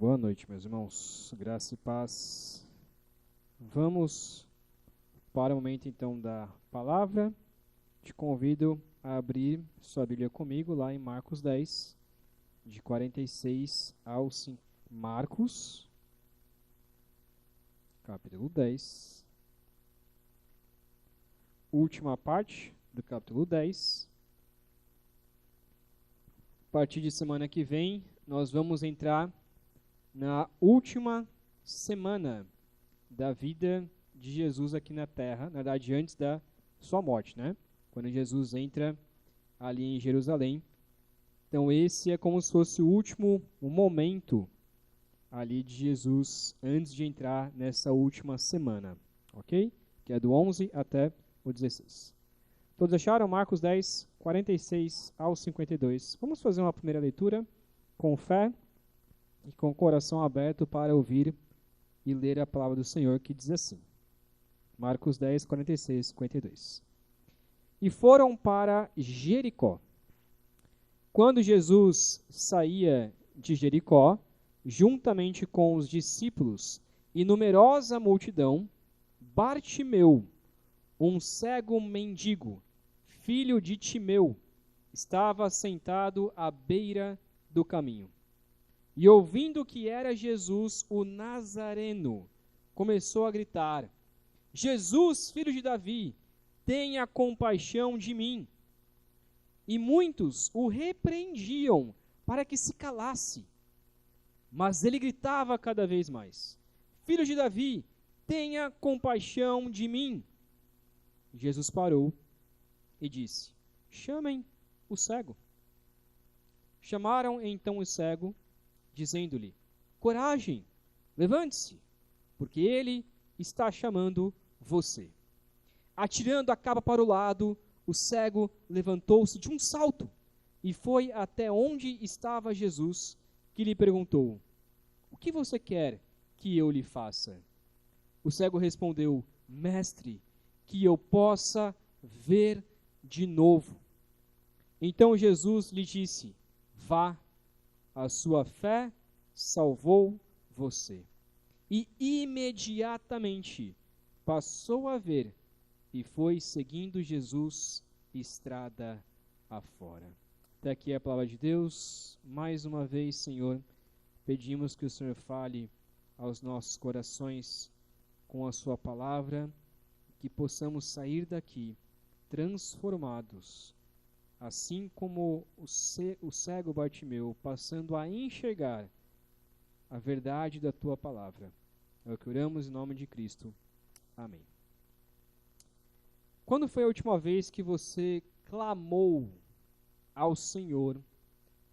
Boa noite, meus irmãos. Graça e paz. Vamos para o momento, então, da palavra. Te convido a abrir sua Bíblia comigo lá em Marcos 10, de 46 ao 5. Marcos, capítulo 10. Última parte do capítulo 10. A partir de semana que vem, nós vamos entrar na última semana da vida de Jesus aqui na Terra, na verdade antes da sua morte, né? Quando Jesus entra ali em Jerusalém. Então esse é como se fosse o último momento ali de Jesus antes de entrar nessa última semana, ok? Que é do 11 até o 16. Todos acharam? Marcos 10, 46 ao 52. Vamos fazer uma primeira leitura com fé e com o coração aberto para ouvir e ler a palavra do Senhor, que diz assim. Marcos 10, 46, 52. E foram para Jericó. Quando Jesus saía de Jericó, juntamente com os discípulos e numerosa multidão, Bartimeu, um cego mendigo, filho de Timeu, estava sentado à beira do caminho. E ouvindo que era Jesus o Nazareno, começou a gritar: Jesus, filho de Davi, tenha compaixão de mim. E muitos o repreendiam para que se calasse. Mas ele gritava cada vez mais: Filho de Davi, tenha compaixão de mim. Jesus parou e disse: Chamem o cego. Chamaram então o cego, dizendo-lhe: Coragem, levante-se, porque ele está chamando você. Atirando a capa para o lado, o cego levantou-se de um salto e foi até onde estava Jesus, que lhe perguntou: O que você quer que eu lhe faça? O cego respondeu: Mestre, que eu possa ver de novo. Então Jesus lhe disse: Vá, a sua fé salvou você. E imediatamente passou a ver e foi seguindo Jesus estrada afora. Até aqui a palavra de Deus. Mais uma vez, Senhor, pedimos que o Senhor fale aos nossos corações com a sua palavra, que possamos sair daqui transformados, assim como o cego Bartimeu, passando a enxergar a verdade da tua palavra. É o que oramos em nome de Cristo. Amém. Quando foi a última vez que você clamou ao Senhor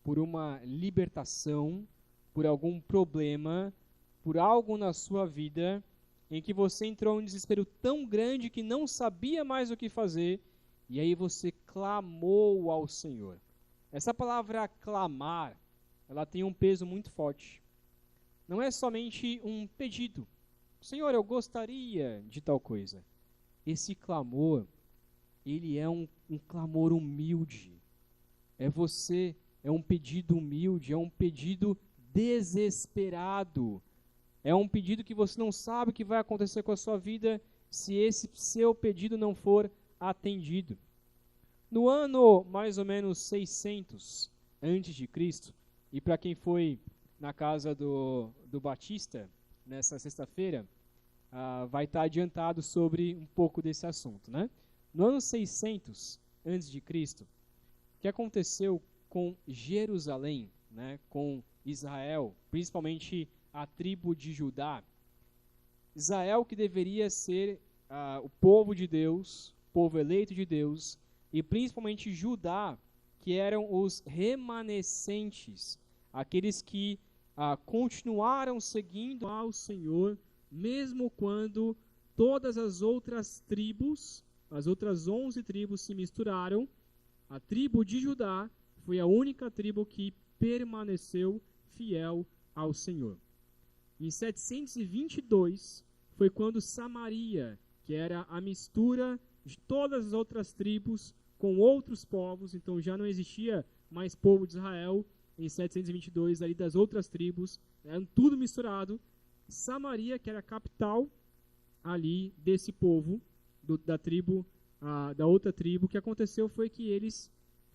por uma libertação, por algum problema, por algo na sua vida em que você entrou em um desespero tão grande que não sabia mais o que fazer, e aí você clamou ao Senhor? Essa palavra clamar, ela tem um peso muito forte. Não é somente um pedido. Senhor, eu gostaria de tal coisa. Esse clamor, ele é um clamor humilde. É um pedido humilde, é um pedido desesperado. É um pedido que você não sabe o que vai acontecer com a sua vida se esse seu pedido não for atendido. No ano mais ou menos 600 antes de Cristo, e para quem foi na casa do Batista nessa sexta-feira, vai estar adiantado sobre um pouco desse assunto, né? No ano 600 antes de Cristo, o que aconteceu com Jerusalém, né, com Israel, principalmente a tribo de Judá? Israel, que deveria ser o povo de Deus, povo eleito de Deus, e principalmente Judá, que eram os remanescentes, aqueles que continuaram seguindo ao Senhor, mesmo quando todas as outras tribos, as outras 11 tribos se misturaram. A tribo de Judá foi a única tribo que permaneceu fiel ao Senhor. Em 722 foi quando Samaria, que era a mistura de todas as outras tribos com outros povos, então já não existia mais povo de Israel. Em 722, ali das outras tribos, Era tudo misturado. Samaria, que era a capital ali desse povo, da tribo, da outra tribo, o que aconteceu foi que eles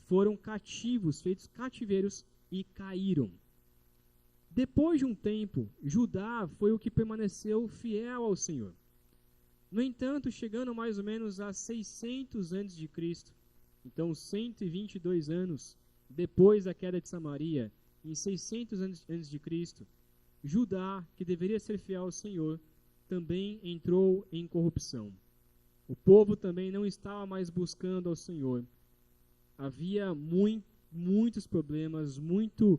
foram cativos, feitos cativeiros e caíram. Depois de um tempo, Judá foi o que permaneceu fiel ao Senhor. No entanto, chegando mais ou menos a 600 a.C., então 122 anos depois da queda de Samaria, em 600 a.C., Judá, que deveria ser fiel ao Senhor, também entrou em corrupção. O povo também não estava mais buscando ao Senhor. Havia muitos problemas, muita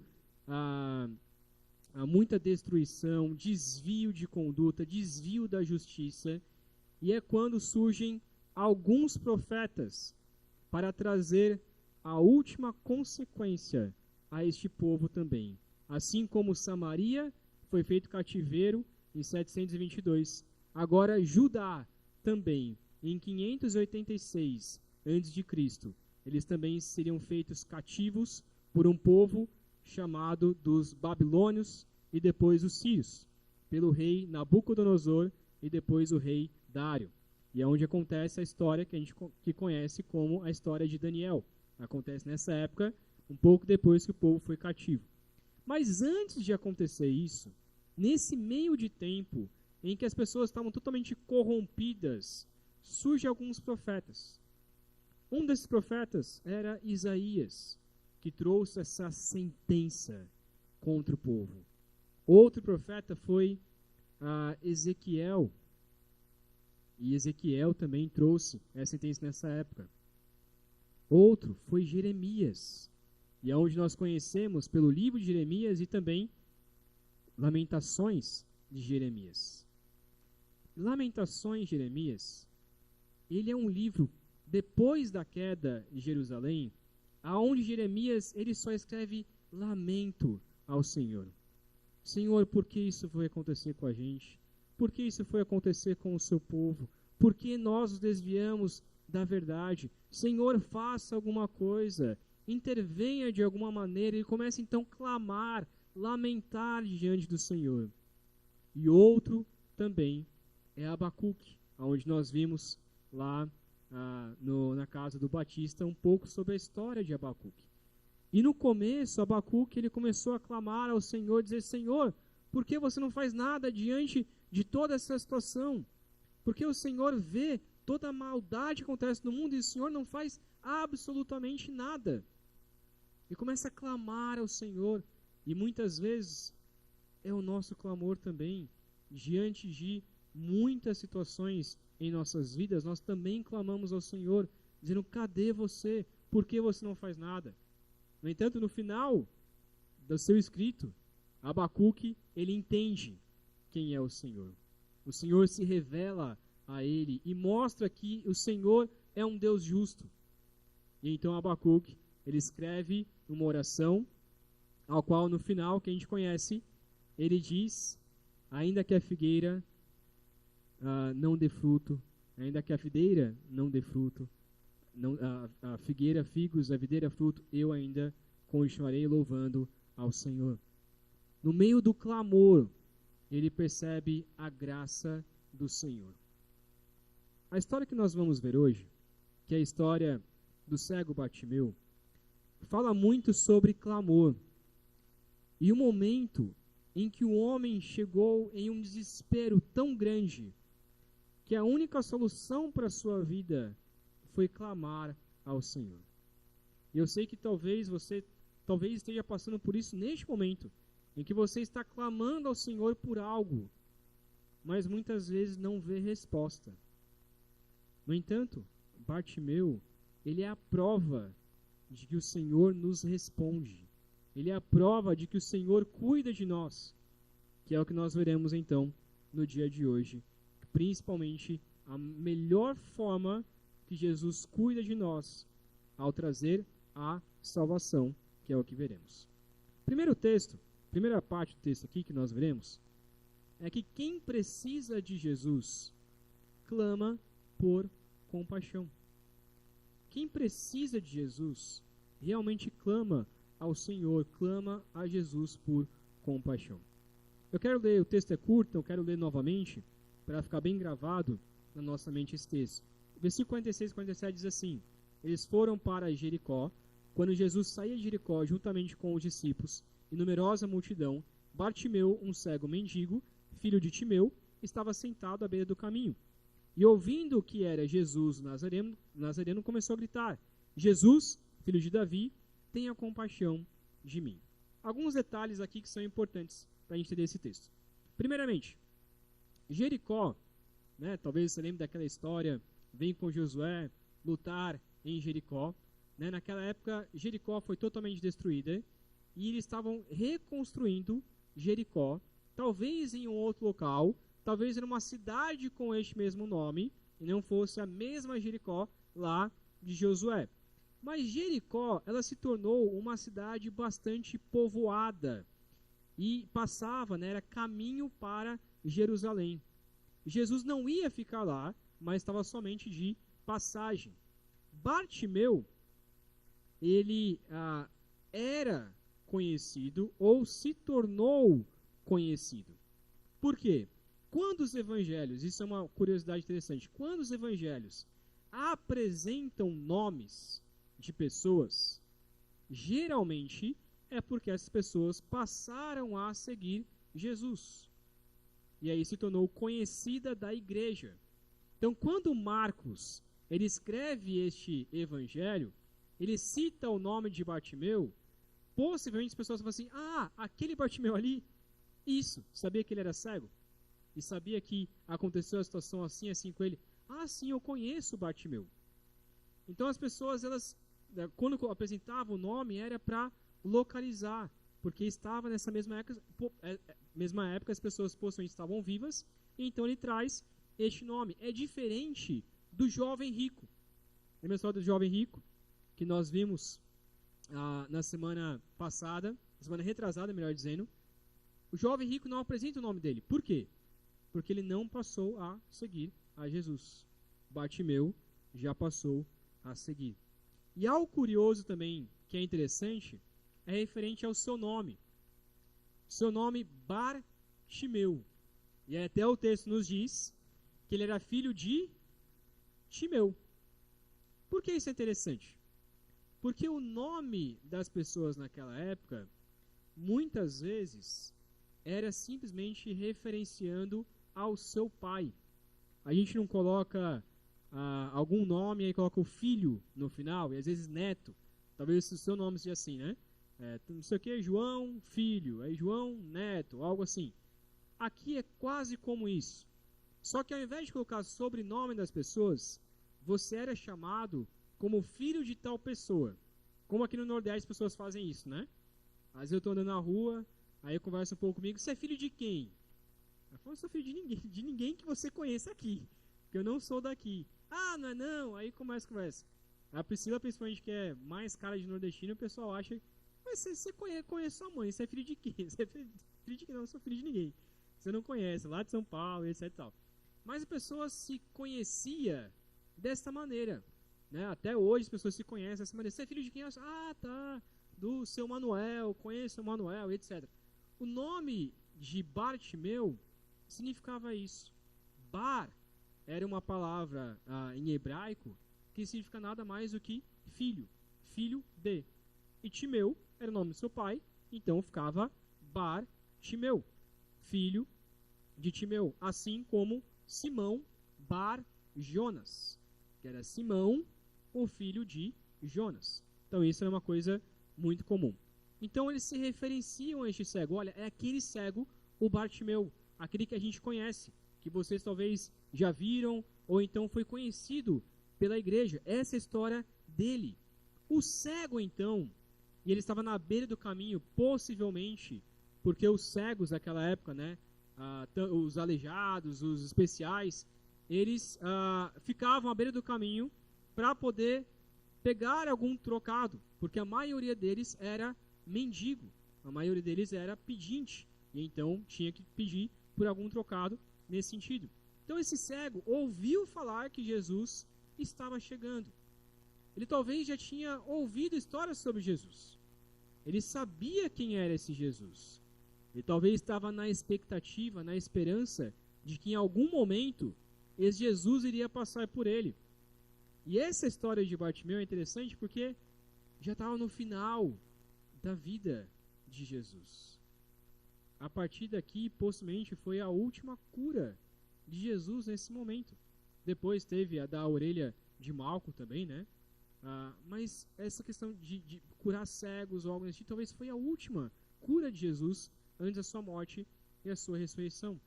destruição, desvio de conduta, desvio da justiça. E é quando surgem alguns profetas para trazer a última consequência a este povo também. Assim como Samaria foi feito cativeiro em 722, agora Judá também, em 586 a.C., eles também seriam feitos cativos por um povo chamado dos babilônios e depois os sírios, pelo rei Nabucodonosor e depois o rei Dário. E é onde acontece a história que a gente conhece como a história de Daniel. Acontece nessa época, um pouco depois que o povo foi cativo. Mas antes de acontecer isso, nesse meio de tempo em que as pessoas estavam totalmente corrompidas, surgem alguns profetas. Um desses profetas era Isaías, que trouxe essa sentença contra o povo. Outro profeta foi Ezequiel, e Ezequiel também trouxe essa sentença nessa época. Outro foi Jeremias, e é onde nós conhecemos pelo livro de Jeremias e também Lamentações de Jeremias. Lamentações de Jeremias, ele é um livro depois da queda de Jerusalém, aonde Jeremias ele só escreve lamento ao Senhor. Senhor, por que isso foi acontecer com a gente? Por que isso foi acontecer com o seu povo? Por que nós nos desviamos da verdade? Senhor, faça alguma coisa, intervenha de alguma maneira. Ele começa então a clamar, lamentar diante do Senhor. E outro também é Abacuque, onde nós vimos lá na casa do Batista um pouco sobre a história de Abacuque. E no começo, Abacuque ele começou a clamar ao Senhor, dizer: Senhor, por que você não faz nada diante de toda essa situação? Porque o Senhor vê toda a maldade que acontece no mundo e o Senhor não faz absolutamente nada. E começa a clamar ao Senhor. E muitas vezes é o nosso clamor também. Diante de muitas situações em nossas vidas, nós também clamamos ao Senhor, dizendo: cadê você? Por que você não faz nada? No entanto, no final do seu escrito, Abacuque, ele entende quem é o Senhor. O Senhor se revela a ele e mostra que o Senhor é um Deus justo. E então Abacuque, ele escreve uma oração, ao qual no final, que a gente conhece, ele diz: ainda que a figueira não dê fruto, ainda que a videira não dê fruto, a figueira, figos, a videira, fruto, eu ainda continuarei louvando ao Senhor. No meio do clamor, ele percebe a graça do Senhor. A história que nós vamos ver hoje, que é a história do cego Bartimeu, fala muito sobre clamor. E o momento em que o homem chegou em um desespero tão grande, que a única solução para a sua vida foi clamar ao Senhor. E eu sei que talvez você esteja passando por isso neste momento, em que você está clamando ao Senhor por algo, mas muitas vezes não vê resposta. No entanto, Bartimeu, ele é a prova de que o Senhor nos responde. Ele é a prova de que o Senhor cuida de nós, que é o que nós veremos então no dia de hoje. Principalmente a melhor forma que Jesus cuida de nós ao trazer a salvação, que é o que veremos. Primeira parte do texto aqui que nós veremos, é que quem precisa de Jesus clama por compaixão. Quem precisa de Jesus realmente clama ao Senhor, clama a Jesus por compaixão. Eu quero ler, o texto é curto, eu quero ler novamente, para ficar bem gravado na nossa mente esse texto. Versículo 46 e 47 diz assim: eles foram para Jericó. Quando Jesus saía de Jericó juntamente com os discípulos e numerosa multidão, Bartimeu, um cego mendigo, filho de Timeu, estava sentado à beira do caminho. E ouvindo que era Jesus Nazareno, começou a gritar: Jesus, filho de Davi, tenha compaixão de mim. Alguns detalhes aqui que são importantes para a gente entender esse texto. Primeiramente, Jericó, né, talvez você lembre daquela história, vem com Josué lutar em Jericó. Né, naquela época, Jericó foi totalmente destruída e eles estavam reconstruindo Jericó, talvez em um outro local, talvez em uma cidade com este mesmo nome, e não fosse a mesma Jericó lá de Josué. Mas Jericó, ela se tornou uma cidade bastante povoada e passava, né, era caminho para Jerusalém. Jesus não ia ficar lá, mas estava somente de passagem. Bartimeu, ele era conhecido ou se tornou conhecido. Por quê? Quando os evangelhos, isso é uma curiosidade interessante, quando os evangelhos apresentam nomes de pessoas, geralmente é porque essas pessoas passaram a seguir Jesus. E aí se tornou conhecida da igreja. Então, quando Marcos ele escreve este evangelho, ele cita o nome de Bartimeu, possivelmente as pessoas falam assim: ah, aquele Bartimeu ali, isso, sabia que ele era cego? E sabia que aconteceu a situação assim, assim com ele? Ah, sim, eu conheço Bartimeu. Então as pessoas, elas, quando apresentavam o nome, era para localizar, porque estava nessa mesma época as pessoas possivelmente estavam vivas, e então ele traz este nome. É diferente do jovem rico. Lembra a história do jovem rico? Que nós vimos na semana passada, semana retrasada, melhor dizendo. O jovem rico não apresenta o nome dele. Por quê? Porque ele não passou a seguir a Jesus. Bartimeu já passou a seguir. E algo curioso também, que é interessante, é referente ao seu nome. Seu nome, Bartimeu. E até o texto nos diz que ele era filho de Timeu. Por que isso é interessante? Porque o nome das pessoas naquela época, muitas vezes, era simplesmente referenciando ao seu pai. A gente não coloca algum nome e aí coloca o filho no final, e às vezes neto. Talvez o seu nome seja assim, né? Não sei o que, João, filho, aí João, neto, algo assim. Aqui é quase como isso. Só que ao invés de colocar sobrenome das pessoas, você era chamado como filho de tal pessoa. Como aqui no Nordeste as pessoas fazem isso, né? Às vezes eu estou andando na rua, aí eu converso um pouco comigo: você é filho de quem? Eu falo: sou filho de ninguém que você conheça aqui, porque eu não sou daqui. Ah, não é não? Aí começa a conversa. A Priscila, principalmente, que é mais cara de nordestino, o pessoal acha: mas você conhece sua mãe, você é filho de quem? Você é filho de quem? Não, eu sou filho de ninguém. Você não conhece, lá de São Paulo, etc e tal. Mas a pessoa se conhecia desta maneira, né? Até hoje as pessoas se conhecem dessa maneira. Você é filho de quem? Ah, tá, do seu Manuel, conheço o Manuel, etc. O nome de Bartimeu significava isso. Bar era uma palavra em hebraico que significa nada mais do que filho, filho de. E Timeu era o nome do seu pai, então ficava Bartimeu, filho de Timeu, assim como Simão Bar Jonas, que era Simão, o filho de Jonas. Então isso era uma coisa muito comum. Então eles se referenciam a este cego: olha, é aquele cego, o Bartimeu, aquele que a gente conhece, que vocês talvez já viram, ou então foi conhecido pela igreja. Essa é a história dele. O cego, então, e ele estava na beira do caminho, possivelmente, porque os cegos daquela época, né, os aleijados, os especiais, eles ficavam à beira do caminho para poder pegar algum trocado, porque a maioria deles era mendigo, a maioria deles era pedinte, e então tinha que pedir por algum trocado nesse sentido. Então esse cego ouviu falar que Jesus estava chegando. Ele talvez já tinha ouvido histórias sobre Jesus. Ele sabia quem era esse Jesus. Ele talvez estava na expectativa, na esperança de que em algum momento esse Jesus iria passar por ele. E essa história de Bartimeu é interessante porque já estava no final da vida de Jesus. A partir daqui, possivelmente, foi a última cura de Jesus nesse momento. Depois teve a da orelha de Malco também, né? Mas essa questão de curar cegos ou algo assim, talvez foi a última cura de Jesus antes da sua morte e a sua ressurreição.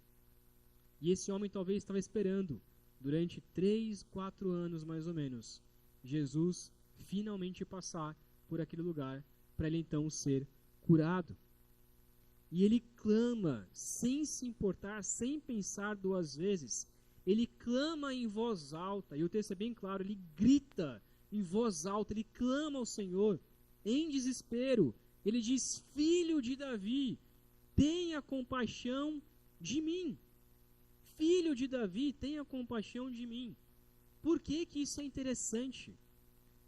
E esse homem talvez estava esperando, durante 3, 4 anos mais ou menos, Jesus finalmente passar por aquele lugar para ele então ser curado. E ele clama, sem se importar, sem pensar 2 vezes. Ele clama em voz alta, e o texto é bem claro, ele grita em voz alta, ele clama ao Senhor em desespero. Ele diz: Filho de Davi, tenha compaixão de mim. Filho de Davi, tenha compaixão de mim. Por que que isso é interessante?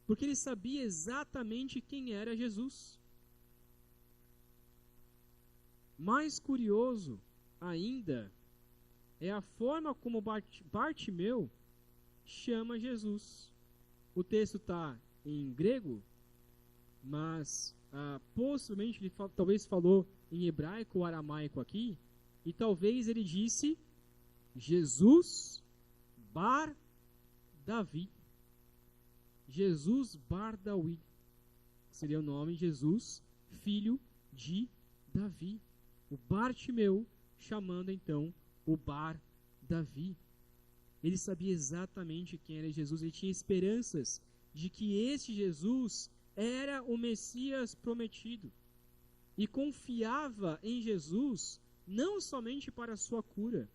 Porque ele sabia exatamente quem era Jesus. Mais curioso ainda é a forma como Bartimeu chama Jesus. O texto está em grego, mas possivelmente ele talvez falou em hebraico ou aramaico aqui, e talvez ele disse Jesus Bar Davi. Jesus Bar Davi. Seria o nome Jesus, filho de Davi. O Bartimeu chamando então o Bar Davi. Ele sabia exatamente quem era Jesus. Ele tinha esperanças de que este Jesus era o Messias prometido. E confiava em Jesus não somente para a sua cura,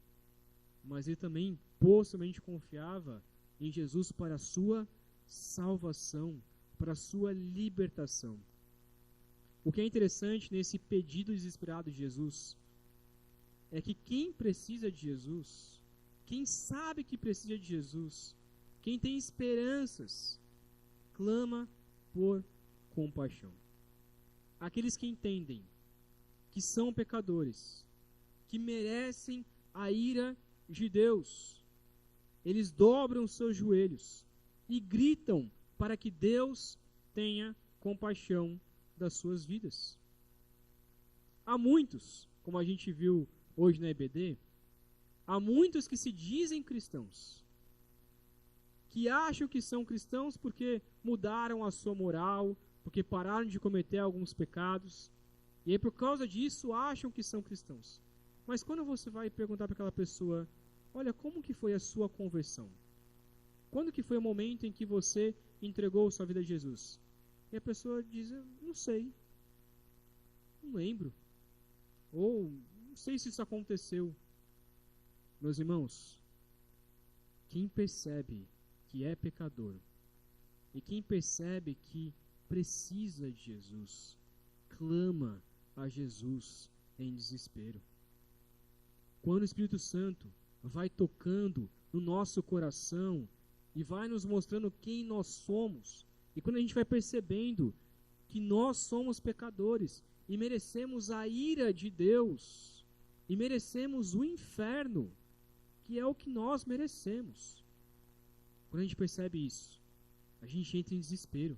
mas ele também possivelmente confiava em Jesus para a sua salvação, para a sua libertação. O que é interessante nesse pedido desesperado de Jesus é que quem precisa de Jesus, quem sabe que precisa de Jesus, quem tem esperanças, clama por compaixão. Aqueles que entendem que são pecadores, que merecem a ira de Deus, eles dobram seus joelhos e gritam para que Deus tenha compaixão das suas vidas. Há muitos, como a gente viu hoje na EBD, há muitos que se dizem cristãos, que acham que são cristãos porque mudaram a sua moral, porque pararam de cometer alguns pecados, e aí por causa disso acham que são cristãos. Mas quando você vai perguntar para aquela pessoa, olha, como que foi a sua conversão? Quando que foi o momento em que você entregou sua vida a Jesus? E a pessoa diz, não sei, não lembro, ou não sei se isso aconteceu. Meus irmãos, quem percebe que é pecador e quem percebe que precisa de Jesus, clama a Jesus em desespero. Quando o Espírito Santo vai tocando no nosso coração e vai nos mostrando quem nós somos, e quando a gente vai percebendo que nós somos pecadores e merecemos a ira de Deus e merecemos o inferno, que é o que nós merecemos. Quando a gente percebe isso, a gente entra em desespero.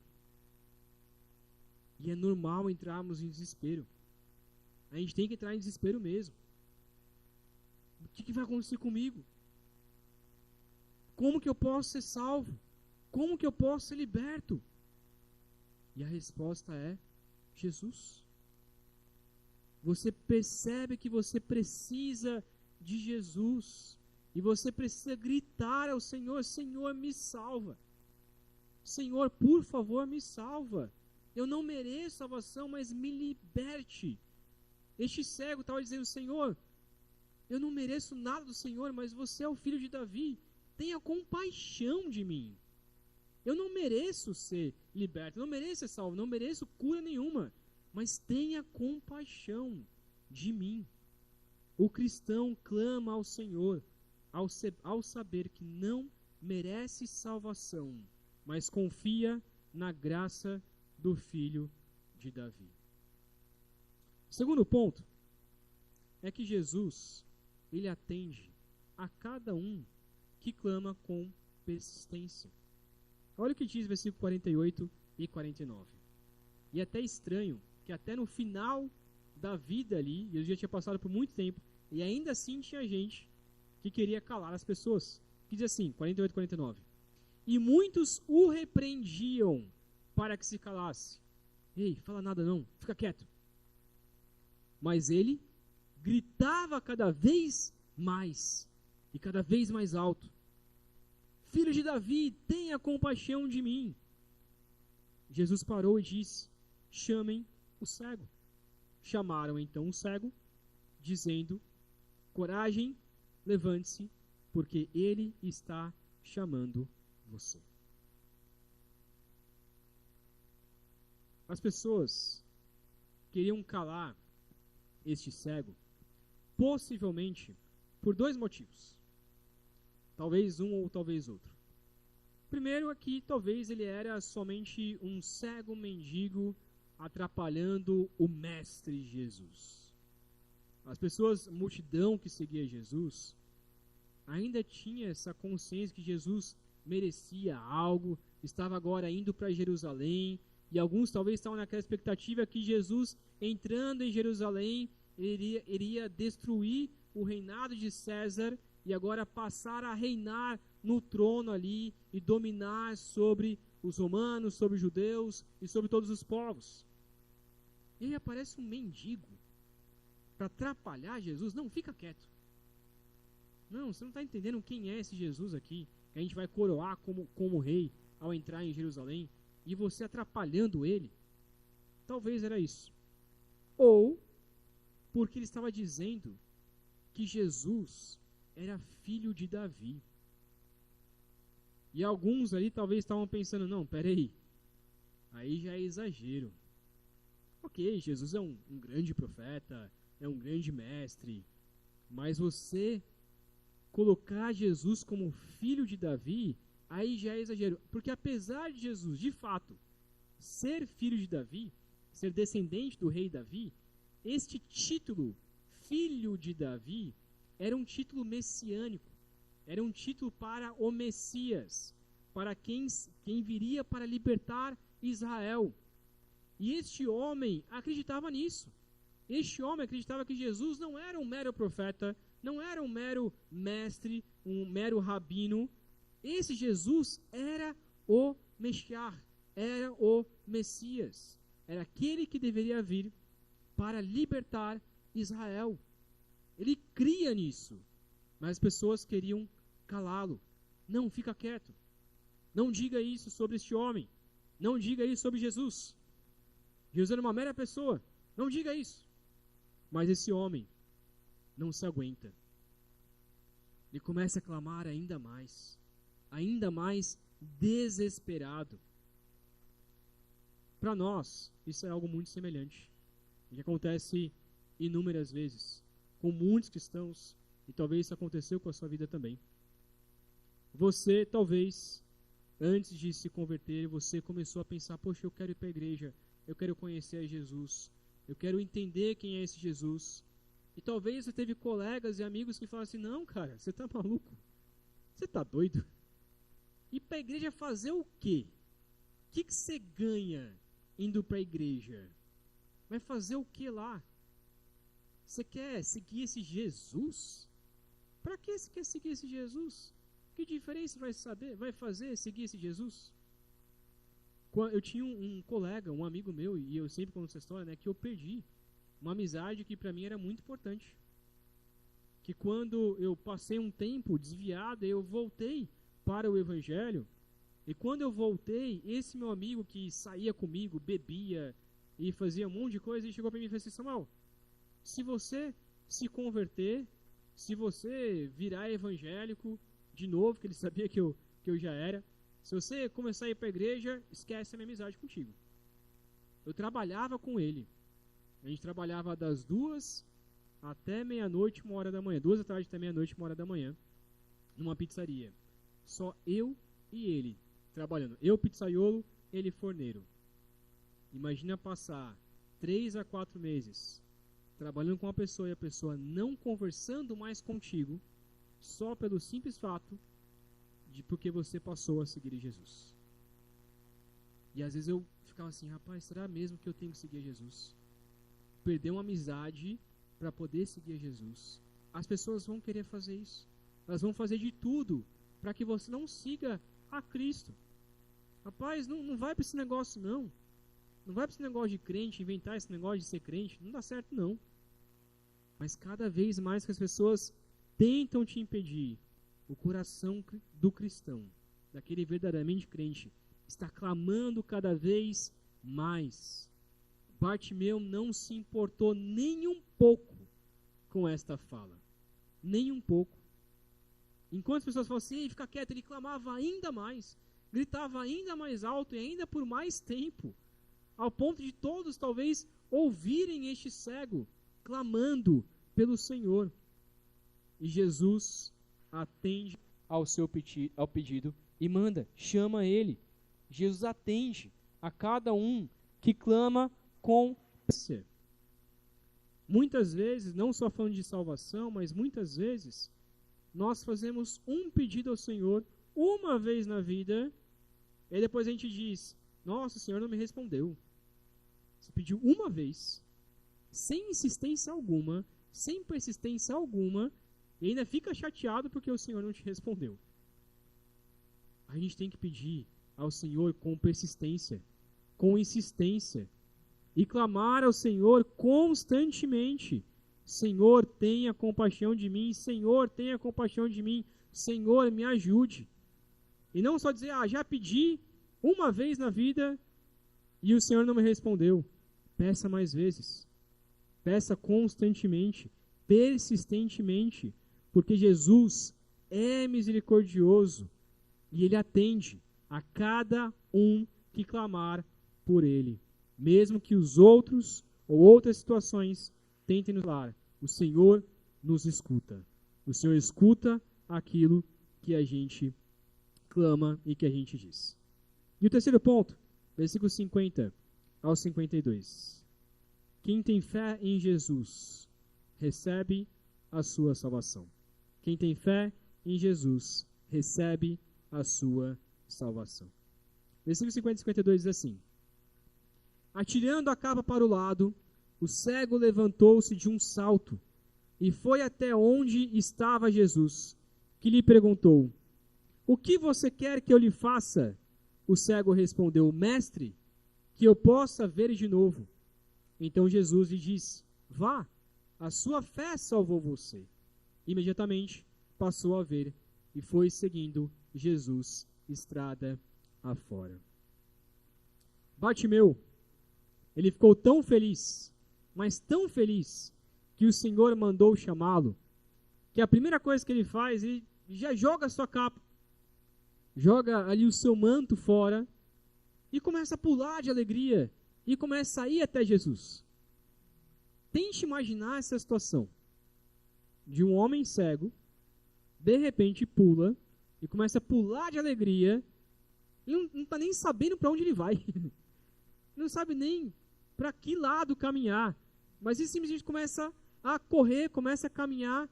E é normal entrarmos em desespero. A gente tem que entrar em desespero mesmo. O que vai acontecer comigo? Como que eu posso ser salvo? Como que eu posso ser liberto? E a resposta é Jesus. Você percebe que você precisa de Jesus. E você precisa gritar ao Senhor, Senhor, me salva. Senhor, por favor, me salva. Eu não mereço salvação, mas me liberte. Este cego estava dizendo, Senhor, eu não mereço nada do Senhor, mas você é o filho de Davi. Tenha compaixão de mim. Eu não mereço ser liberto, não mereço ser salvo, não mereço cura nenhuma, mas tenha compaixão de mim. O cristão clama ao Senhor ao saber que não merece salvação, mas confia na graça do filho de Davi. Segundo ponto, é que Jesus, ele atende a cada um que clama com persistência. Olha o que diz versículo 48 e 49. E é até estranho que até no final da vida ali, Jesus já tinha passado por muito tempo, e ainda assim tinha gente que queria calar as pessoas. Que diz assim, 48 e 49. E muitos o repreendiam para que se calasse. Ei, fala nada não, fica quieto. Mas ele gritava cada vez mais e cada vez mais alto: Filho de Davi, tenha compaixão de mim. Jesus parou e disse: chamem o cego. Chamaram então o cego, dizendo: coragem, levante-se, porque ele está chamando você. As pessoas queriam calar este cego, possivelmente por dois motivos. Talvez um ou talvez outro. Primeiro é que talvez ele era somente um cego mendigo atrapalhando o mestre Jesus. As pessoas, a multidão que seguia Jesus, ainda tinha essa consciência que Jesus merecia algo, estava agora indo para Jerusalém, e alguns talvez estavam naquela expectativa que Jesus, entrando em Jerusalém, iria destruir o reinado de César e agora passar a reinar no trono ali e dominar sobre os romanos, sobre os judeus e sobre todos os povos. E aí aparece um mendigo para atrapalhar Jesus. Não, fica quieto. Não, você não está entendendo quem é esse Jesus aqui, que a gente vai coroar como rei ao entrar em Jerusalém, e você atrapalhando ele. Talvez era isso. Ou porque ele estava dizendo que Jesus era filho de Davi. E alguns ali talvez estavam pensando: não, peraí, aí já é exagero. Ok, Jesus é um grande profeta, é um grande mestre, mas você colocar Jesus como filho de Davi, aí já é exagero. Porque apesar de Jesus, de fato, ser filho de Davi, ser descendente do rei Davi, este título, filho de Davi, era um título messiânico, era um título para o Messias, para quem viria para libertar Israel. E este homem acreditava nisso. Este homem acreditava que Jesus não era um mero profeta, não era um mero mestre, um mero rabino. Esse Jesus era o Messias, era o Messias. Era aquele que deveria vir para libertar Israel. Ele cria nisso, mas as pessoas queriam calá-lo. Não, fica quieto. Não diga isso sobre este homem. Não diga isso sobre Jesus. Jesus era uma mera pessoa. Não diga isso. Mas esse homem não se aguenta. Ele começa a clamar ainda mais desesperado. Para nós, isso é algo muito semelhante. O que acontece inúmeras vezes com muitos cristãos, e talvez isso aconteceu com a sua vida também. Você, talvez, antes de se converter, você começou a pensar: poxa, eu quero ir para a igreja, eu quero conhecer a Jesus, eu quero entender quem é esse Jesus. E talvez você teve colegas e amigos que falaram assim: não, cara, você está maluco? Você está doido? Ir para a igreja fazer o quê? O que você ganha indo para a igreja? Vai fazer o que lá? Você quer seguir esse Jesus? Para que você quer seguir esse Jesus? Que diferença vai fazer seguir esse Jesus? Eu tinha um colega, um amigo meu, e eu sempre conto essa história, né, que eu perdi uma amizade que para mim era muito importante. Que quando eu passei um tempo desviado, eu voltei para o Evangelho, e quando eu voltei, esse meu amigo que saía comigo, bebia e fazia um monte de coisa, ele chegou para mim e falou assim: Samuel, se você se converter, se você virar evangélico de novo, que ele sabia que eu já era, se você começar a ir para a igreja, esquece a minha amizade contigo. Eu trabalhava com ele. A gente trabalhava das 2 até meia-noite, 1h da manhã. 2 da tarde até meia-noite, 1h da manhã. Numa pizzaria. Só eu e ele trabalhando. Eu pizzaiolo, ele forneiro. Imagina passar 3 a 4 meses trabalhando com uma pessoa e a pessoa não conversando mais contigo, só pelo simples fato de porque você passou a seguir Jesus. E às vezes eu ficava assim, rapaz, será mesmo que eu tenho que seguir a Jesus? Perder uma amizade para poder seguir a Jesus. As pessoas vão querer fazer isso. Elas vão fazer de tudo para que você não siga a Cristo. Rapaz, não vai para esse negócio não. Não vai para esse negócio de crente, inventar esse negócio de ser crente. Não dá certo não. Mas cada vez mais que as pessoas tentam te impedir, o coração do cristão, daquele verdadeiramente crente, está clamando cada vez mais. Bartimeu não se importou nem um pouco com esta fala. Nem um pouco. Enquanto as pessoas falavam assim, fica quieto, ele clamava ainda mais, gritava ainda mais alto e ainda por mais tempo, ao ponto de todos talvez ouvirem este cego clamando pelo Senhor. E Jesus atende ao pedido e manda, chama ele. Jesus atende a cada um que clama com você. Muitas vezes, não só falando de salvação, mas muitas vezes, nós fazemos um pedido ao Senhor uma vez na vida, e depois a gente diz, nossa, o Senhor não me respondeu. Você pediu uma vez, sem insistência alguma, sem persistência alguma, e ainda fica chateado porque o Senhor não te respondeu. A gente tem que pedir ao Senhor com persistência, com insistência, e clamar ao Senhor constantemente. Senhor, tenha compaixão de mim. Senhor, tenha compaixão de mim. Senhor, me ajude. E não só dizer, já pedi uma vez na vida e o Senhor não me respondeu. Peça mais vezes. Peça constantemente, persistentemente, porque Jesus é misericordioso e Ele atende a cada um que clamar por Ele. Mesmo que os outros ou outras situações tentem nos falar, o Senhor nos escuta. O Senhor escuta aquilo que a gente clama e que a gente diz. E o terceiro ponto, versículos 50 ao 52. Quem tem fé em Jesus recebe a sua salvação. Quem tem fé em Jesus recebe a sua salvação. Versículo 50 e 52 diz assim: atirando a capa para o lado, o cego levantou-se de um salto e foi até onde estava Jesus, que lhe perguntou, o que você quer que eu lhe faça? O cego respondeu, mestre, que eu possa ver de novo. Então Jesus lhe disse, vá, a sua fé salvou você. Imediatamente passou a ver e foi seguindo Jesus estrada afora. Bartimeu, ele ficou tão feliz, mas tão feliz, que o Senhor mandou chamá-lo, que a primeira coisa que ele faz, ele já joga a sua capa, joga ali o seu manto fora, e começa a pular de alegria, e começa a ir até Jesus. Tente imaginar essa situação, de um homem cego, de repente pula, e começa a pular de alegria, e não está nem sabendo para onde ele vai, não sabe nem para que lado caminhar, mas ele simplesmente começa a correr, começa a caminhar,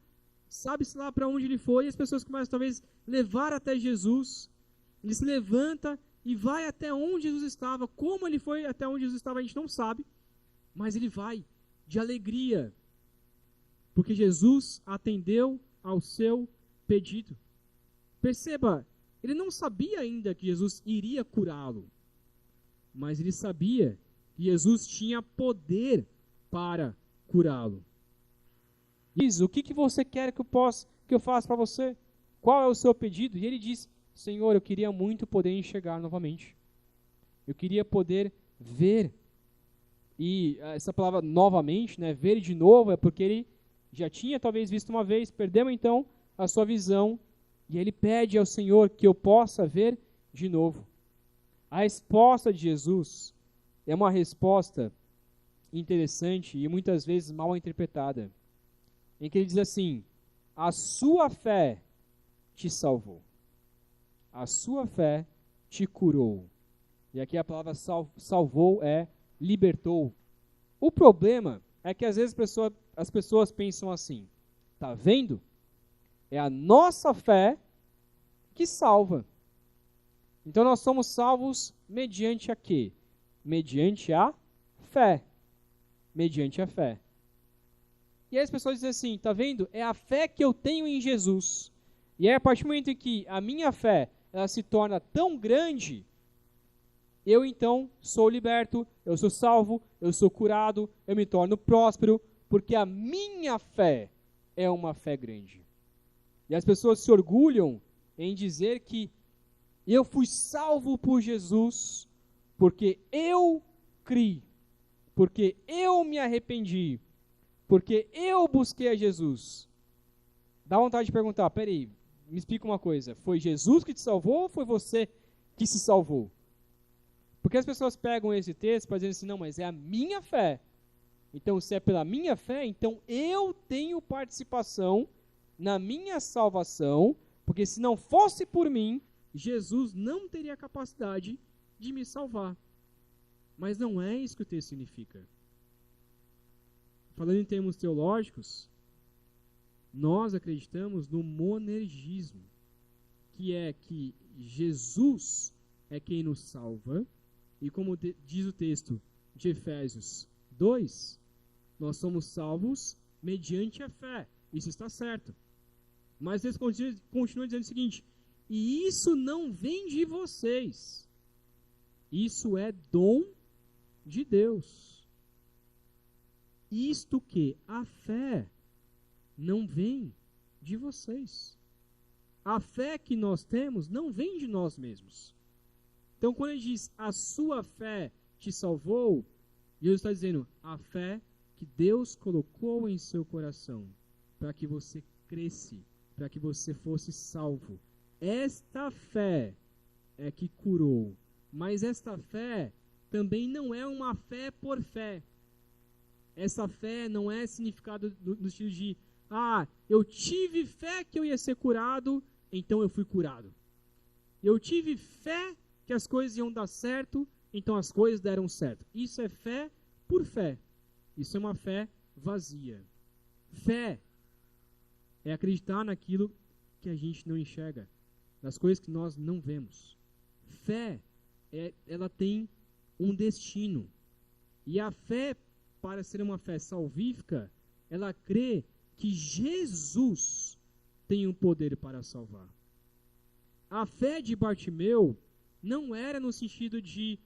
sabe-se lá para onde ele foi, e as pessoas começam talvez levar até Jesus, ele se levanta e vai até onde Jesus estava. Como ele foi até onde Jesus estava a gente não sabe, mas ele vai de alegria, porque Jesus atendeu ao seu pedido. Perceba, ele não sabia ainda que Jesus iria curá-lo, mas ele sabia que Jesus tinha poder para curá-lo. Diz, o que você quer que eu faça para você? Qual é o seu pedido? E ele diz, Senhor, eu queria muito poder enxergar novamente. Eu queria poder ver. E essa palavra novamente, né, ver de novo, é porque ele já tinha talvez visto uma vez, perdeu então a sua visão, e ele pede ao Senhor que eu possa ver de novo. A resposta de Jesus é uma resposta interessante e muitas vezes mal interpretada, em que ele diz assim, a sua fé te salvou, a sua fé te curou. E aqui a palavra salvou é libertou. O problema é que às vezes as pessoas pensam assim, tá vendo? É a nossa fé que salva. Então nós somos salvos mediante a quê? Mediante a fé. Mediante a fé. E aí as pessoas dizem assim, tá vendo? É a fé que eu tenho em Jesus. E aí a partir do momento em que a minha fé ela se torna tão grande, eu então sou liberto, eu sou salvo, eu sou curado, eu me torno próspero, porque a minha fé é uma fé grande. E as pessoas se orgulham em dizer que eu fui salvo por Jesus, porque eu criei, porque eu me arrependi, porque eu busquei a Jesus. Dá vontade de perguntar, peraí, me explica uma coisa, foi Jesus que te salvou ou foi você que se salvou? Porque as pessoas pegam esse texto para dizer assim, não, mas é a minha fé. Então, se é pela minha fé, então eu tenho participação na minha salvação, porque se não fosse por mim, Jesus não teria capacidade de me salvar. Mas não é isso que o texto significa. Falando em termos teológicos, nós acreditamos no monergismo, que é que Jesus é quem nos salva, e como diz o texto de Efésios 2, nós somos salvos mediante a fé. Isso está certo. Mas eles continuam dizendo o seguinte, e isso não vem de vocês. Isso é dom de Deus. Isto que a fé não vem de vocês. A fé que nós temos não vem de nós mesmos. Então, quando ele diz, a sua fé te salvou, Jesus está dizendo, a fé que Deus colocou em seu coração, para que você cresce, para que você fosse salvo. Esta fé é que curou. Mas esta fé também não é uma fé por fé. Essa fé não é significado no estilo de, eu tive fé que eu ia ser curado, então eu fui curado. Eu tive fé que as coisas iam dar certo, então as coisas deram certo. Isso é fé por fé. Isso é uma fé vazia. Fé é acreditar naquilo que a gente não enxerga, nas coisas que nós não vemos. Fé, ela tem um destino. E a fé, para ser uma fé salvífica, ela crê que Jesus tem o poder para salvar. A fé de Bartimeu não era no sentido de,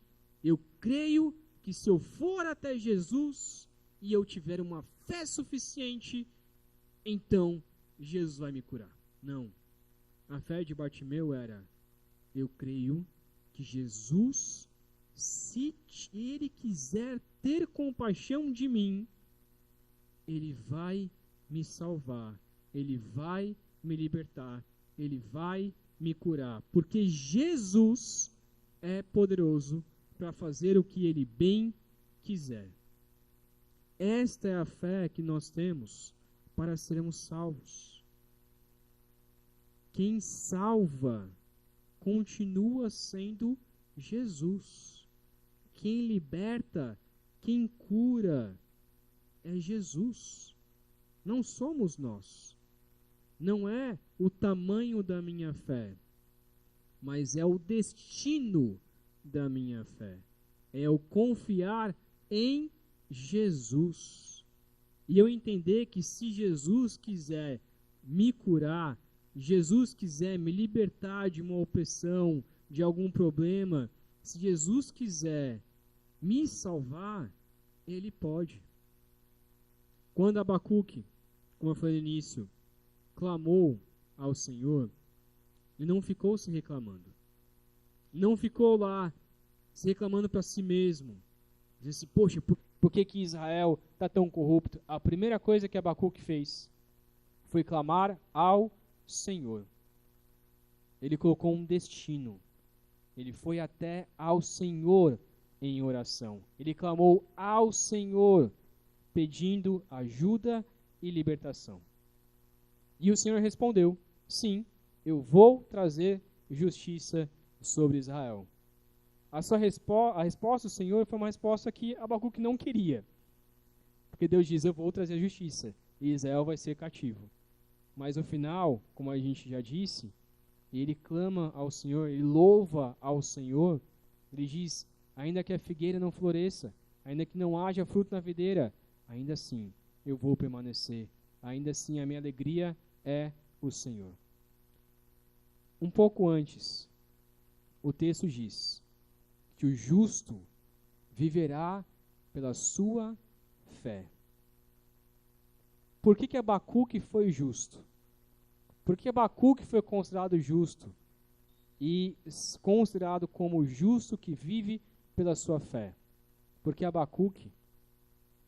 eu creio que se eu for até Jesus e eu tiver uma fé suficiente, então Jesus vai me curar. Não. A fé de Bartimeu era, eu creio que Jesus, se ele quiser ter compaixão de mim, ele vai me salvar, ele vai me libertar, ele vai me curar, porque Jesus é poderoso para fazer o que ele bem quiser. Esta é a fé que nós temos para sermos salvos. Quem salva continua sendo Jesus. Quem liberta, quem cura é Jesus. Não somos nós. Não é o tamanho da minha fé, mas é o destino da minha fé. É o confiar em Jesus. E eu entender que se Jesus quiser me curar, Jesus quiser me libertar de uma opressão, de algum problema, se Jesus quiser me salvar, ele pode. Quando Abacuque, como eu falei no início, clamou ao Senhor, ele não ficou se reclamando. Não ficou lá se reclamando para si mesmo. Disse, poxa, por que Israel está tão corrupto? A primeira coisa que Abacuque fez foi clamar ao Senhor. Ele colocou um destino. Ele foi até ao Senhor em oração. Ele clamou ao Senhor, pedindo ajuda e libertação. E o Senhor respondeu, sim, eu vou trazer justiça sobre Israel. A resposta do Senhor foi uma resposta que Abacuque não queria. Porque Porque Deus diz, eu vou trazer a justiça, e Israel vai ser cativo. Mas no final, como a gente já disse, ele clama ao Senhor, ele louva ao Senhor, ele diz, ainda que a figueira não floresça, ainda que não haja fruto na videira, ainda assim eu vou permanecer, ainda assim a minha alegria é o Senhor. Um pouco antes, o texto diz que o justo viverá pela sua fé. Por que Abacuque foi justo? Por que Abacuque foi considerado justo e considerado como justo que vive pela sua fé? Porque Abacuque,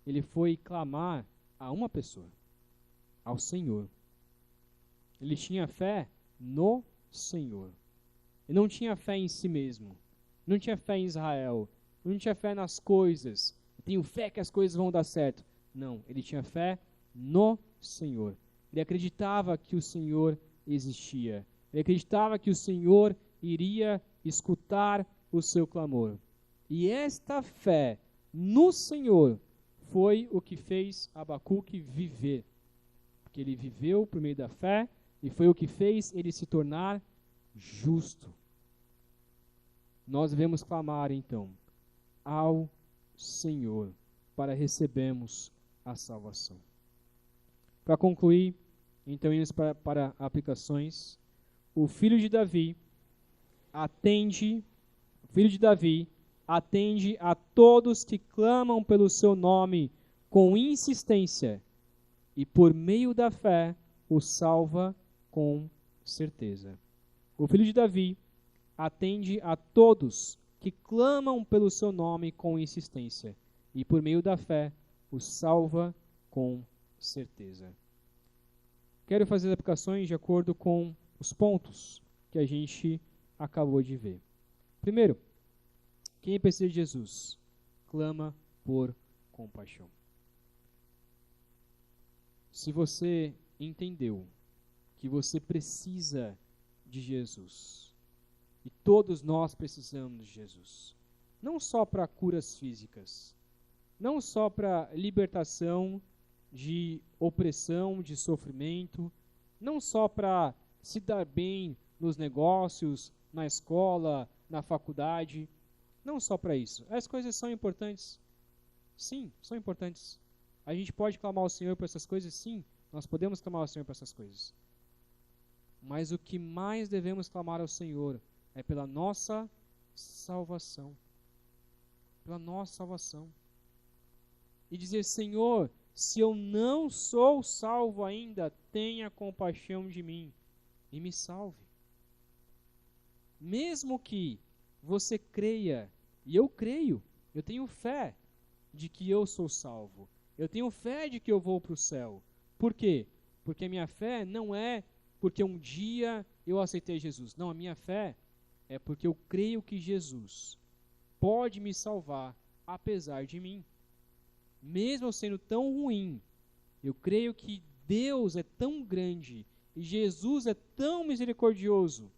ele foi clamar a uma pessoa, ao Senhor. Ele tinha fé no Senhor. Ele não tinha fé em si mesmo. Não tinha fé em Israel. Não tinha fé nas coisas. Eu tenho fé que as coisas vão dar certo. Não, ele tinha fé no Senhor. Ele acreditava que o Senhor existia. Ele acreditava que o Senhor iria escutar o seu clamor. E esta fé no Senhor foi o que fez Abacuque viver. Porque ele viveu por meio da fé e foi o que fez ele se tornar justo. Nós devemos clamar, então, ao Senhor para recebermos a salvação. Para concluir, então, indo para aplicações, o filho de Davi atende a todos que clamam pelo seu nome com insistência e por meio da fé o salva com certeza. O filho de Davi atende a todos que clamam pelo seu nome com insistência e por meio da fé o salva com certeza. Quero fazer as aplicações de acordo com os pontos que a gente acabou de ver. Primeiro, quem precisa de Jesus? Clama por compaixão. Se você entendeu que você precisa de Jesus, e todos nós precisamos de Jesus, não só para curas físicas, não só para libertação de opressão, de sofrimento, não só para se dar bem nos negócios, na escola, na faculdade, não só para isso. As coisas são importantes. Sim, são importantes. A gente pode clamar ao Senhor por essas coisas? Sim, nós podemos clamar ao Senhor por essas coisas. Mas o que mais devemos clamar ao Senhor é pela nossa salvação. Pela nossa salvação. E dizer, Senhor, se eu não sou salvo ainda, tenha compaixão de mim e me salve. Mesmo que você creia, e eu creio, eu tenho fé de que eu sou salvo. Eu tenho fé de que eu vou para o céu. Por quê? Porque a minha fé não é porque um dia eu aceitei Jesus. Não, a minha fé é porque eu creio que Jesus pode me salvar apesar de mim. Mesmo eu sendo tão ruim, eu creio que Deus é tão grande e Jesus é tão misericordioso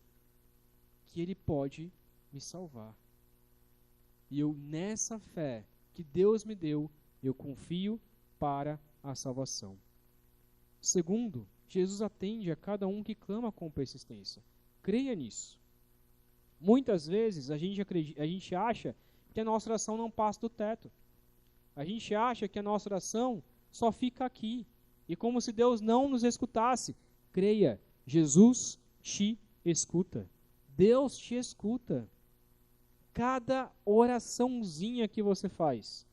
que Ele pode me salvar. E eu, nessa fé que Deus me deu, eu confio para a salvação. Segundo, Jesus atende a cada um que clama com persistência. Creia nisso. Muitas vezes a gente acha que a nossa oração não passa do teto. A gente acha que a nossa oração só fica aqui. E como se Deus não nos escutasse. Creia, Jesus te escuta. Deus te escuta. Cada oraçãozinha que você faz,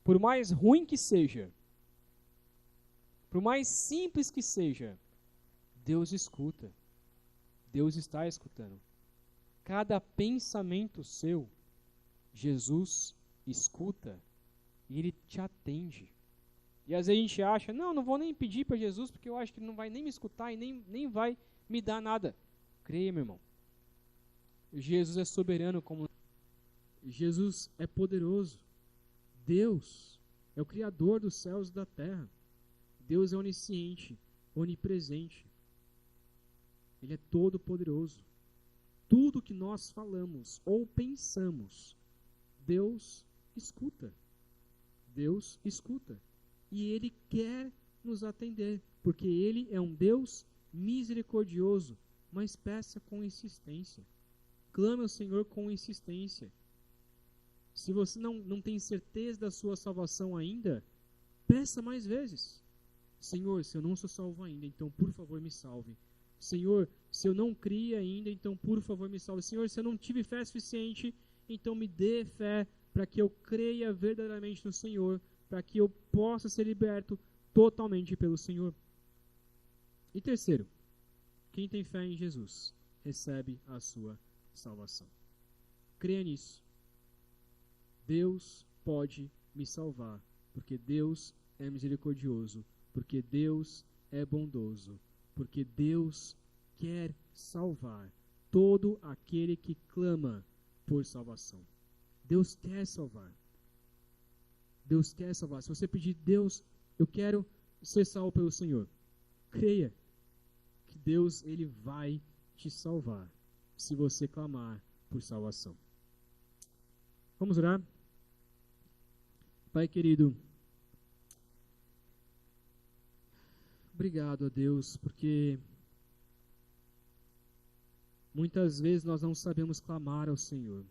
por mais ruim que seja, por mais simples que seja, Deus escuta. Deus está escutando. Cada pensamento seu, Jesus escuta e Ele te atende. E às vezes a gente acha, não vou nem pedir para Jesus porque eu acho que Ele não vai nem me escutar e nem vai me dar nada. Creia, meu irmão. Jesus é soberano, como Jesus é poderoso. Deus é o Criador dos céus e da terra. Deus é onisciente, onipresente. Ele é todo poderoso. Tudo que nós falamos ou pensamos, Deus escuta. Deus escuta. E Ele quer nos atender, porque Ele é um Deus misericordioso, mas peça com insistência. Clame ao Senhor com insistência. Se você não tem certeza da sua salvação ainda, peça mais vezes. Senhor, se eu não sou salvo ainda, então por favor me salve. Senhor, se eu não criei ainda, então por favor me salve. Senhor, se eu não tive fé suficiente, então me dê fé para que eu creia verdadeiramente no Senhor, para que eu possa ser liberto totalmente pelo Senhor. E terceiro, quem tem fé em Jesus recebe a sua salvação. Creia nisso. Deus pode me salvar, porque Deus é misericordioso, porque Deus é bondoso, porque Deus quer salvar todo aquele que clama por salvação. Deus quer salvar. Deus quer salvar. Se você pedir, Deus, eu quero ser salvo pelo Senhor, creia que Deus, Ele vai te salvar, se você clamar por salvação. Vamos orar? Pai querido, obrigado a Deus, porque muitas vezes nós não sabemos clamar ao Senhor.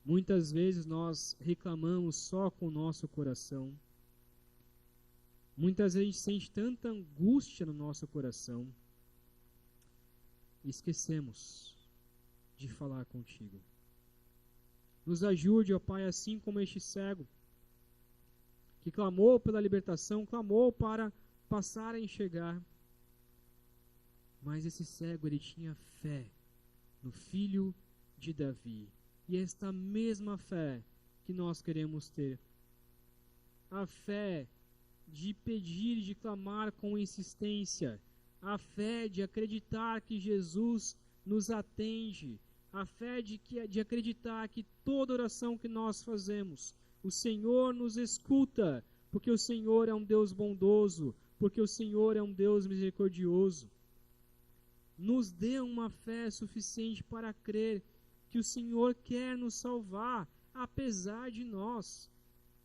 Muitas vezes nós reclamamos só com o nosso coração. Muitas vezes a gente sente tanta angústia no nosso coração e esquecemos de falar contigo. Nos ajude, ó Pai, assim como este cego, que clamou pela libertação, clamou para passar a enxergar. Mas esse cego, ele tinha fé no Filho de Davi. E esta mesma fé que nós queremos ter. A fé de pedir, de clamar com insistência. A fé de acreditar que Jesus nos atende. A fé de acreditar que toda oração que nós fazemos, o Senhor nos escuta, porque o Senhor é um Deus bondoso, porque o Senhor é um Deus misericordioso. Nos dê uma fé suficiente para crer que o Senhor quer nos salvar, apesar de nós.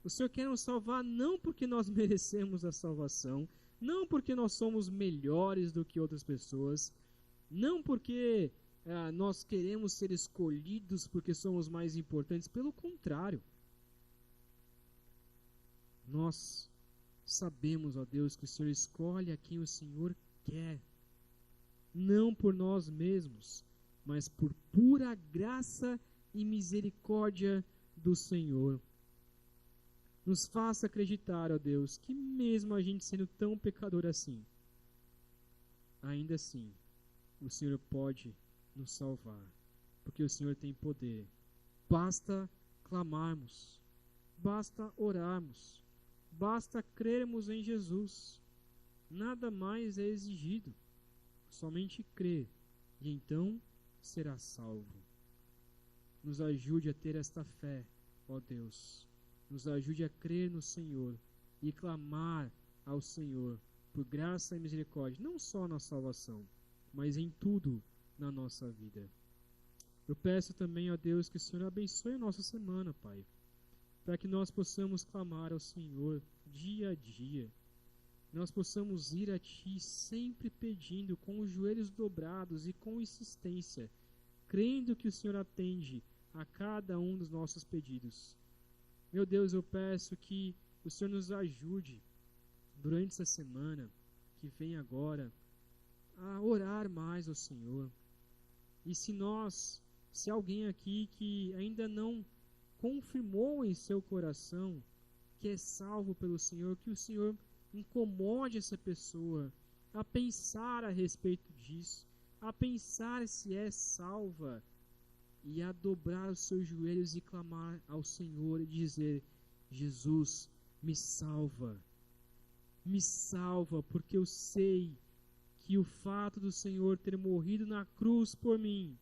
O Senhor quer nos salvar não porque nós merecemos a salvação, não porque nós somos melhores do que outras pessoas, não porque nós queremos ser escolhidos porque somos mais importantes. Pelo contrário, nós sabemos, ó Deus, que o Senhor escolhe a quem o Senhor quer, não por nós mesmos, mas por pura graça e misericórdia do Senhor. Nos faça acreditar, ó Deus, que mesmo a gente sendo tão pecador assim, ainda assim, o Senhor pode nos salvar, porque o Senhor tem poder. Basta clamarmos, basta orarmos, basta crermos em Jesus. Nada mais é exigido, somente crer, e então será salvo. Nos ajude a ter esta fé, ó Deus. Nos ajude a crer no Senhor e clamar ao Senhor por graça e misericórdia, não só na salvação, mas em tudo na nossa vida. Eu peço também, ó Deus, que o Senhor abençoe a nossa semana, Pai, para que nós possamos clamar ao Senhor dia a dia. Nós possamos ir a Ti sempre pedindo, com os joelhos dobrados e com insistência, crendo que o Senhor atende a cada um dos nossos pedidos. Meu Deus, eu peço que o Senhor nos ajude durante essa semana que vem agora a orar mais ao Senhor. E se alguém aqui que ainda não confirmou em seu coração que é salvo pelo Senhor, que o Senhor incomode essa pessoa a pensar a respeito disso, a pensar se é salva e a dobrar os seus joelhos e clamar ao Senhor e dizer: Jesus, me salva, porque eu sei que o fato do Senhor ter morrido na cruz por mim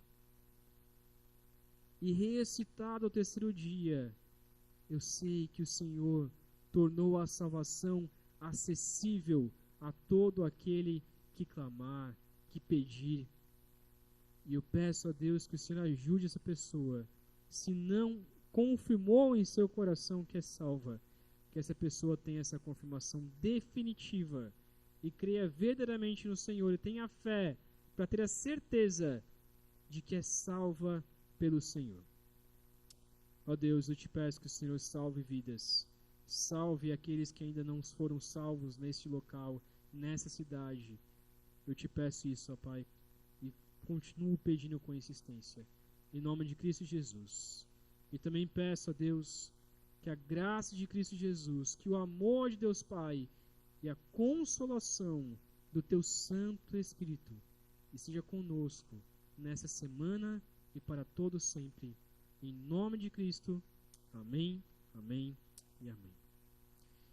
e ressuscitado ao terceiro dia, eu sei que o Senhor tornou a salvação acessível a todo aquele que clamar, que pedir. E eu peço a Deus que o Senhor ajude essa pessoa, se não confirmou em seu coração que é salva, que essa pessoa tenha essa confirmação definitiva e creia verdadeiramente no Senhor e tenha fé para ter a certeza de que é salva pelo Senhor. Ó Deus, eu te peço que o Senhor salve vidas, salve aqueles que ainda não foram salvos neste local, nessa cidade. Eu te peço isso, ó Pai, e continuo pedindo com insistência, em nome de Cristo Jesus. E também peço a Deus que a graça de Cristo Jesus, que o amor de Deus Pai e a consolação do Teu Santo Espírito esteja conosco nessa semana e para todo sempre. Em nome de Cristo. Amém, amém e amém.